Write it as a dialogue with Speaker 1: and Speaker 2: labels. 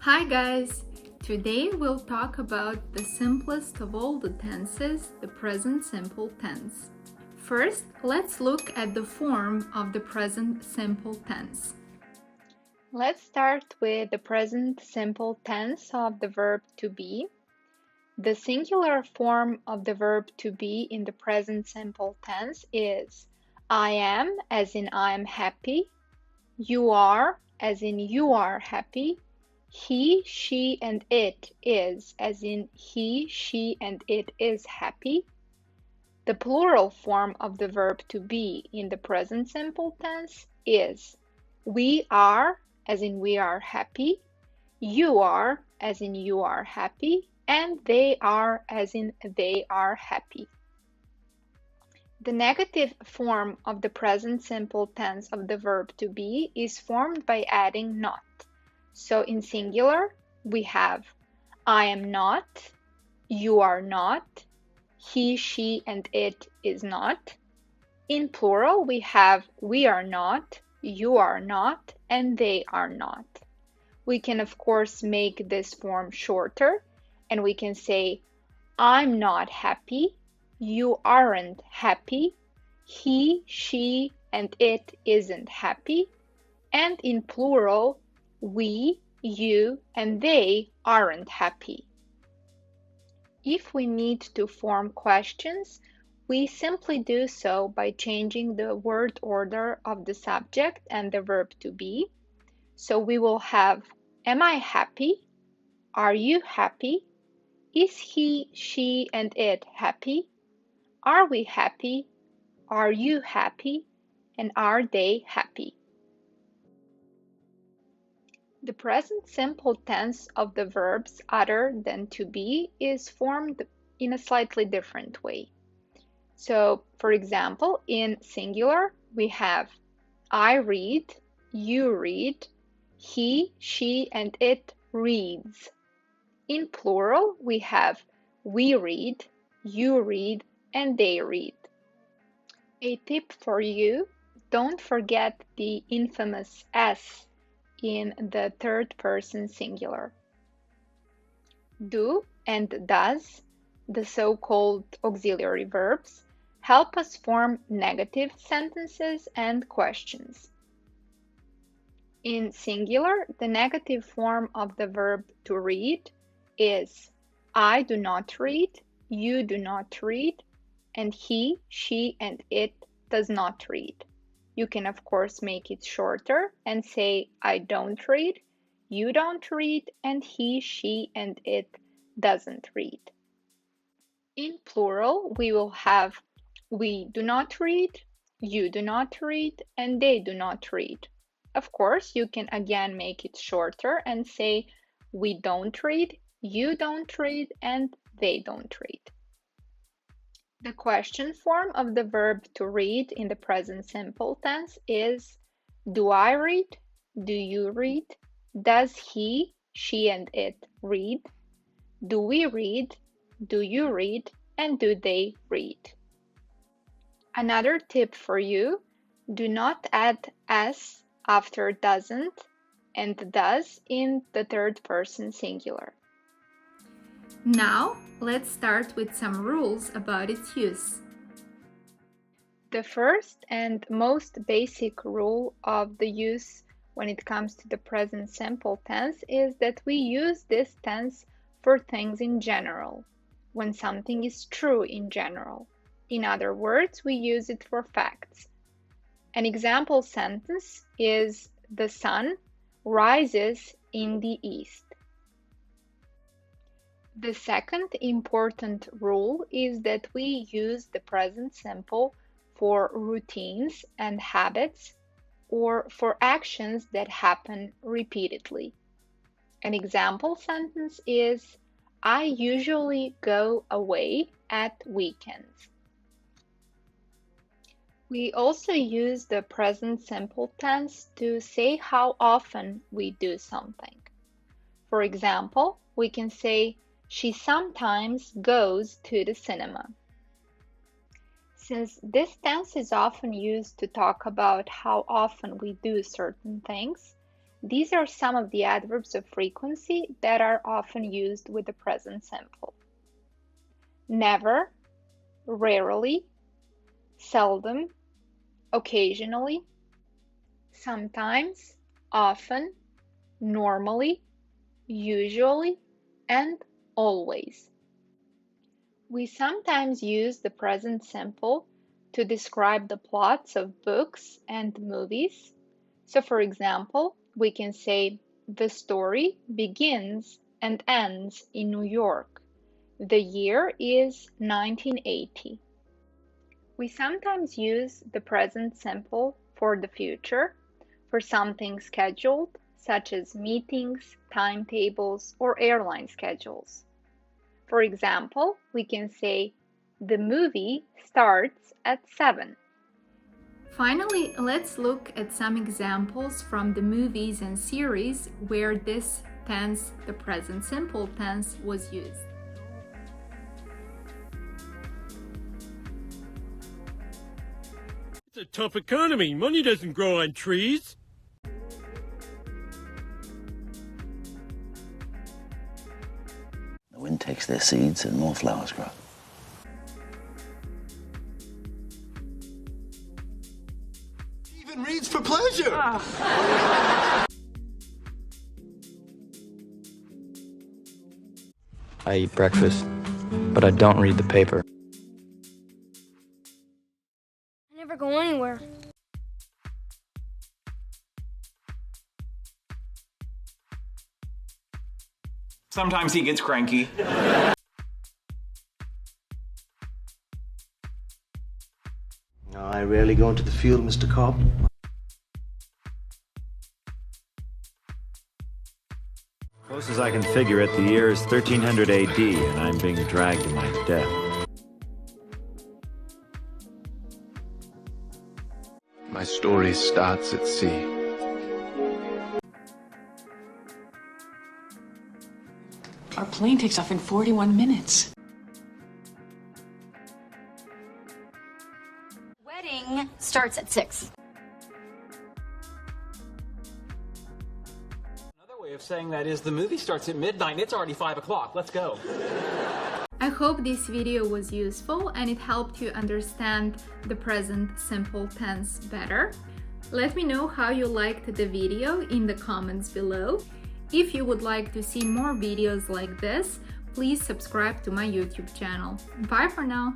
Speaker 1: Hi guys! Today we'll talk about the simplest of all the tenses, the present simple tense. First, let's look at the form of the present simple tense.
Speaker 2: Let's start with the present simple tense of the verb to be. The singular form of the verb to be in the present simple tense is I am, as in I am happy, you are, as in you are happy, he, she, and it is, as in he, she, and it is happy. The plural form of the verb to be in the present simple tense is we are, as in we are happy, you are, as in you are happy, and they are, as in they are happy. The negative form of the present simple tense of the verb to be is formed by adding not. So in singular, we have I am not, you are not, he, she, and it is not. In plural, we have we are not, you are not, and they are not. We can, of course, make this form shorter, and we can say, I'm not happy, you aren't happy, he, she, and it isn't happy, and in plural, we, you, and they aren't happy. If we need to form questions, we simply do so by changing the word order of the subject and the verb to be. So we will have, am I happy? Are you happy? Is he, she, and it happy? Are we happy? Are you happy? And are they happy? The present simple tense of the verbs other than to be is formed in a slightly different way. So, for example, in singular, we have I read, you read, he, she, and it reads. In plural, we have we read, you read, and they read. A tip for you, don't forget the infamous S in the third person singular. Do and does, the so-called auxiliary verbs, help us form negative sentences and questions. In singular, the negative form of the verb to read is I do not read, you do not read, and he, she, and it does not read. You can, of course, make it shorter and say I don't read, you don't read, and he, she, and it doesn't read. In plural, we will have we do not read, you do not read, and they do not read. Of course, you can again make it shorter and say we don't read, you don't read, and they don't read. The question form of the verb to read in the present simple tense is do I read? Do you read? Does he, she, and it read? Do we read? Do you read? And do they read? Another tip for you, do not add s after doesn't and does in the third person singular.
Speaker 1: Now, let's start with some rules about its use.
Speaker 2: The first and most basic rule of the use when it comes to the present simple tense is that we use this tense for things in general, when something is true in general. In other words, we use it for facts. An example sentence is the sun rises in the east. The second important rule is that we use the present simple for routines and habits or for actions that happen repeatedly. An example sentence is I usually go away at weekends. We also use the present simple tense to say how often we do something. For example, we can say she sometimes goes to the cinema. Since this tense is often used to talk about how often we do certain things, These are some of the adverbs of frequency that are often used with the present simple. Never, rarely, seldom, occasionally, sometimes, often, normally, usually, and always. We sometimes use the present simple to describe the plots of books and movies. So, for example, we can say, the story begins and ends in New York. The year is 1980. We sometimes use the present simple for the future, for something scheduled, such as meetings, timetables, or airline schedules. For example, we can say, the movie starts at 7.
Speaker 1: Finally, let's look at some examples from the movies and series where this tense, the present simple tense, was used.
Speaker 3: It's a tough economy. Money doesn't grow on trees.
Speaker 4: The wind takes their seeds and more flowers grow.
Speaker 5: Even reads for pleasure.
Speaker 6: I eat breakfast, but I don't read the paper.
Speaker 7: I never go anywhere.
Speaker 8: Sometimes he gets cranky.
Speaker 5: I rarely go into the field, Mr. Cobb.
Speaker 9: Close as I can figure it, the year is 1300 AD, and I'm being dragged to my death.
Speaker 10: My story starts at sea.
Speaker 11: Our plane takes off in 41 minutes.
Speaker 7: Wedding starts at 6.
Speaker 8: Another way of saying that is the movie starts at midnight and it's already 5 o'clock. Let's go.
Speaker 1: I hope this video was useful and it helped you understand the present simple tense better. Let me know how you liked the video in the comments below. If you would like to see more videos like this, please subscribe to my YouTube channel. Bye for now!